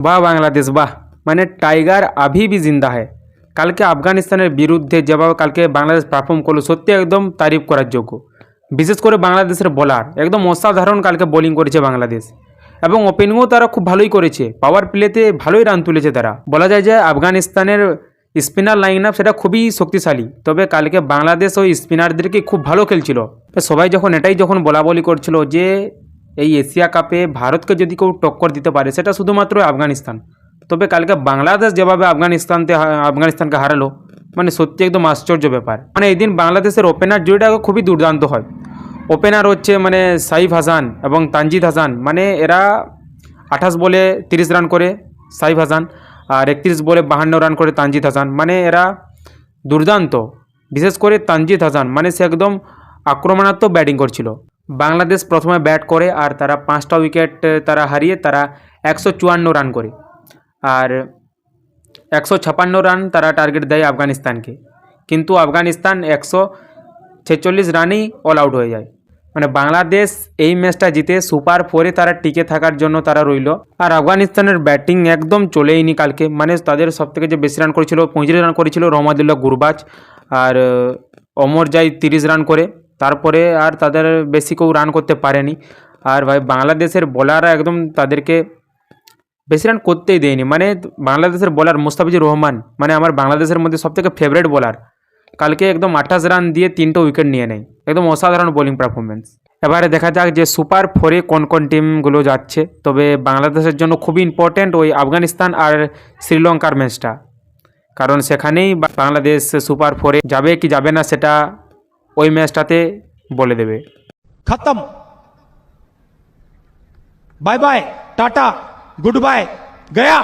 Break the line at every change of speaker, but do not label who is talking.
বাহ বাংলাদেশ বাহ, মানে টাইগার আভি ভি জিন্দা है। কালকে আফগানিস্তানের বিরুদ্ধে যেভাবে কালকে বাংলাদেশ পারফর্ম করলো সত্যি একদম তারিফ করার যোগ্য। বিশেষ করে বাংলাদেশের বোলার একদম অসাধারণ কালকে বোলিং করেছে বাংলাদেশ, এবং ওপেনিংও তারা খুব ভালোই করেছে। পাওয়ার প্লেতে ভালোই রান তুলেছে তারা। বলা যায় যে আফগানিস্তানের স্পিনার লাইন আপ সেটা খুবই শক্তিশালী, তবে কালকে বাংলাদেশ ওই স্পিনারদেরকে খুব ভালো খেলছিল। সবাই যখন বলা বলি করছিল যে এই এশিয়া কাপে ভারতকে যদি কেউ টক্কর দিতে পারে সেটা শুধুমাত্র আফগানিস্তান, তবে কালকে বাংলাদেশ যেভাবে আফগানিস্তানকে হারালো, মানে সত্যি একদম আশ্চর্য ব্যাপার। মানে এই দিন বাংলাদেশের ওপেনার জুড়িটা খুবই দুর্দান্ত হয়। ওপেনার হচ্ছে মানে সাইফ হাসান এবং তানজিদ হাসান, মানে এরা 28 বলে 30 রান করে সাইফ হাসান, আর 31 বলে 52 রান করে তানজিদ হাসান, মানে এরা দুর্দান্ত। বিশেষ করে তানজিদ হাসান মানে সে একদম আক্রমণাত্মক ব্যাটিং করছিল। বাংলাদেশ প্রথমে ব্যাট করে আর তারা 5টা উইকেট তারা হারিয়ে তারা 154 রান করে, আর 156 রান তারা টার্গেট দেয় আফগানিস্তানকে, কিন্তু আফগানিস্তান 146 রানেই অল আউট হয়ে যায়। মানে বাংলাদেশ এই ম্যাচটা জিতে সুপার 4-এ তারা টিকে থাকার জন্য তারা রইল। আর আফগানিস্তানের ব্যাটিং একদম চলেইনি কালকে, মানে তাদের সবথেকে যে বেশি রান করেছিল 35 রান করেছিল রহমাদুল্লাহ গুরবাজ, আর অমর জাই 30 রান করে, তারপরে আর তাদের বেশি কেউ রান করতে পারেনি। আর ভাই বাংলাদেশের বোলাররা একদম তাদেরকে বেশি রান করতেই দেয়নি। মানে বাংলাদেশের বোলার মুস্তাফিজুর রহমান মানে আমার বাংলাদেশের মধ্যে সবথেকে ফেভারিট বোলার, কালকে একদম 28 রান দিয়ে 3টা উইকেট নিয়ে নেয়, একদম অসাধারণ বোলিং পারফরমেন্স। এবারে দেখা যাক যে সুপার 4-এ কোন কোন টিমগুলো যাচ্ছে। তবে বাংলাদেশের জন্য খুবই ইম্পর্ট্যান্ট ওই আফগানিস্তান আর শ্রীলঙ্কার ম্যাচটা, কারণ সেখানেই বাংলাদেশ সুপার 4-এ যাবে কি যাবে না সেটা ওই ম্যাচটাতে বলে দেবে।
खत्म, bye bye, tata, good bye, गया।